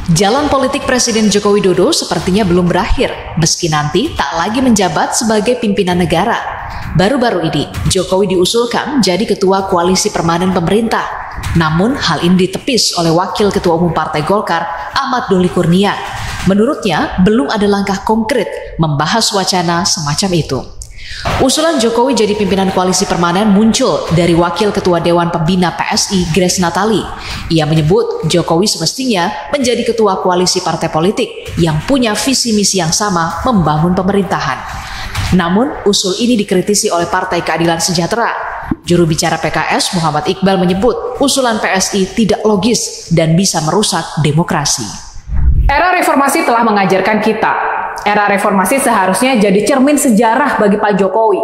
Jalan politik Presiden Joko Widodo sepertinya belum berakhir, meski nanti tak lagi menjabat sebagai pimpinan negara. Baru-baru ini, Jokowi diusulkan jadi ketua koalisi permanen pemerintah. Namun, hal ini ditepis oleh Wakil Ketua Umum Partai Golkar, Ahmad Doli Kurnia. Menurutnya, belum ada langkah konkret membahas wacana semacam itu. Usulan Jokowi jadi pimpinan koalisi permanen muncul dari Wakil Ketua Dewan Pembina PSI, Grace Natali. Ia menyebut Jokowi semestinya menjadi ketua koalisi partai politik yang punya visi misi yang sama membangun pemerintahan. Namun, usul ini dikritisi oleh Partai Keadilan Sejahtera. Juru bicara PKS Muhammad Iqbal menyebut usulan PSI tidak logis dan bisa merusak demokrasi. Era reformasi telah mengajarkan kita. Era reformasi seharusnya jadi cermin sejarah bagi Pak Jokowi,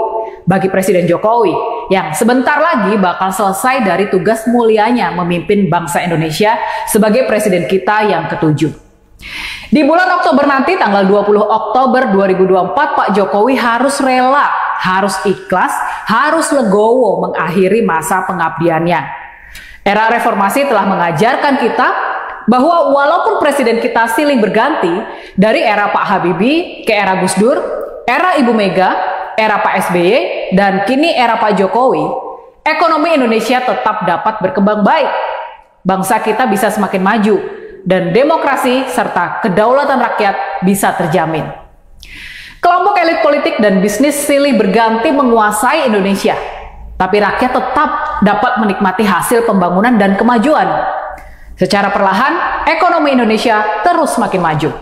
bagi Presiden Jokowi, yang sebentar lagi bakal selesai dari tugas mulianya memimpin bangsa Indonesia sebagai Presiden kita yang ke-7. Di bulan Oktober nanti, tanggal 20 Oktober 2024, Pak Jokowi harus rela, harus ikhlas, harus legowo mengakhiri masa pengabdiannya. Era reformasi telah mengajarkan kita bahwa walaupun presiden kita silih berganti dari era Pak Habibie ke era Gus Dur, era Ibu Mega, era Pak SBY, dan kini era Pak Jokowi, ekonomi Indonesia tetap dapat berkembang baik. Bangsa kita bisa semakin maju, dan demokrasi serta kedaulatan rakyat bisa terjamin. Kelompok elit politik dan bisnis silih berganti menguasai Indonesia, tapi rakyat tetap dapat menikmati hasil pembangunan dan kemajuan. Secara perlahan, ekonomi Indonesia terus makin maju.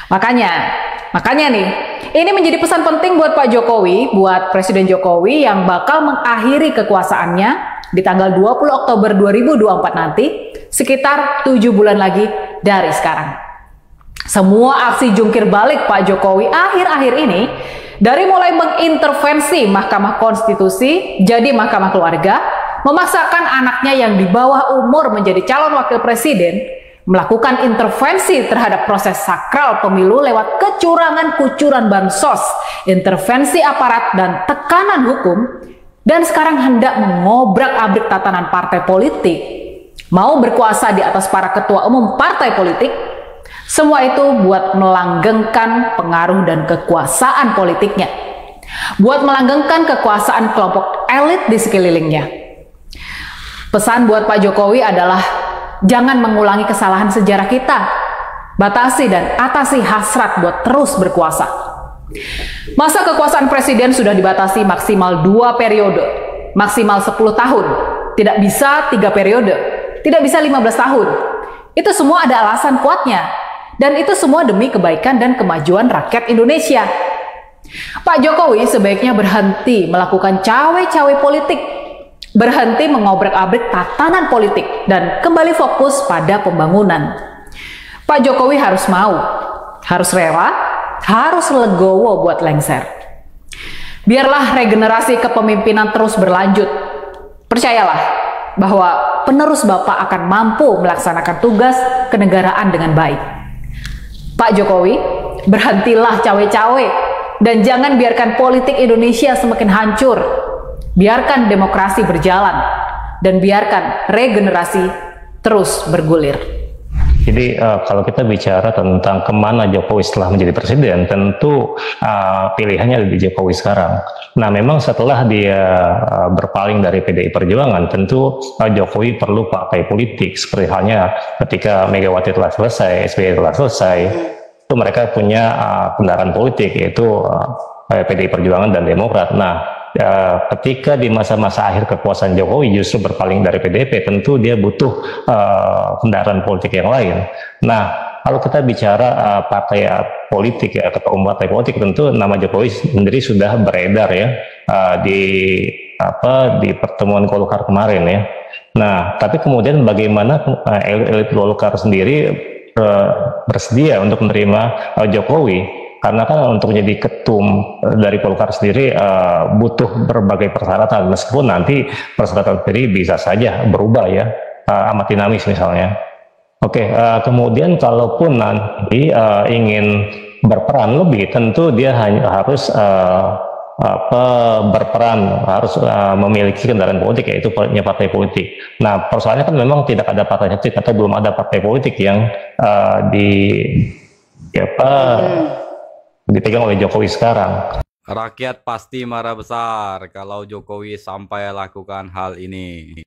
Makanya nih, ini menjadi pesan penting buat Pak Jokowi, buat Presiden Jokowi yang bakal mengakhiri kekuasaannya di tanggal 20 Oktober 2024 nanti, sekitar 7 bulan lagi dari sekarang. Semua aksi jungkir balik Pak Jokowi akhir-akhir ini, dari mulai mengintervensi Mahkamah Konstitusi jadi Mahkamah Keluarga, memaksakan anaknya yang di bawah umur menjadi calon wakil presiden, melakukan intervensi terhadap proses sakral pemilu lewat kecurangan-kucuran bansos, intervensi aparat dan tekanan hukum, dan sekarang hendak mengobrak-abrik tatanan partai politik, mau berkuasa di atas para ketua umum partai politik. Semua itu buat melanggengkan pengaruh dan kekuasaan politiknya, buat melanggengkan kekuasaan kelompok elit di sekelilingnya. Pesan buat Pak Jokowi adalah jangan mengulangi kesalahan sejarah kita. Batasi dan atasi hasrat buat terus berkuasa. Masa kekuasaan presiden sudah dibatasi maksimal 2 periode, maksimal 10 tahun. Tidak bisa 3 periode, tidak bisa 15 tahun. Itu semua ada alasan kuatnya. Dan itu semua demi kebaikan dan kemajuan rakyat Indonesia. Pak Jokowi sebaiknya berhenti melakukan cawe-cawe politik, berhenti mengobrak-abrik tatanan politik, dan kembali fokus pada pembangunan. Pak Jokowi harus mau, harus rela, harus legowo buat lengser. Biarlah regenerasi kepemimpinan terus berlanjut. Percayalah bahwa penerus Bapak akan mampu melaksanakan tugas kenegaraan dengan baik. Pak Jokowi, berhentilah cawe-cawe dan jangan biarkan politik Indonesia semakin hancur. Biarkan demokrasi berjalan, dan biarkan regenerasi terus bergulir. Jadi kalau kita bicara tentang kemana Jokowi setelah menjadi presiden, tentu pilihannya ada di Jokowi sekarang. Nah, memang setelah dia berpaling dari PDI Perjuangan, tentu Jokowi perlu partai politik. Seperti halnya ketika Megawati telah selesai, SBY telah selesai, itu mereka punya kendaraan politik, yaitu PDI Perjuangan dan Demokrat. Nah, ketika di masa-masa akhir kekuasaan Jokowi justru berpaling dari PDIP, tentu dia butuh kendaraan politik yang lain. Nah, kalau kita bicara partai politik, ya, ketua umum partai politik, tentu nama Jokowi sendiri sudah beredar ya di pertemuan Golkar kemarin ya. Nah, tapi kemudian bagaimana elit Golkar sendiri bersedia untuk menerima Jokowi? Karena kan untuk menjadi ketum dari Golkar sendiri butuh berbagai persyaratan, meskipun nanti persyaratan sendiri bisa saja berubah ya, amat dinamis misalnya. Oke, kemudian kalaupun nanti ingin berperan lebih, tentu dia harus berperan, harus memiliki kendaraan politik, yaitu punya partai politik. Nah, persoalannya kan memang tidak ada partai politik atau belum ada partai politik yang di apa dipegang oleh Jokowi sekarang. Rakyat pasti marah besar kalau Jokowi sampai lakukan hal ini.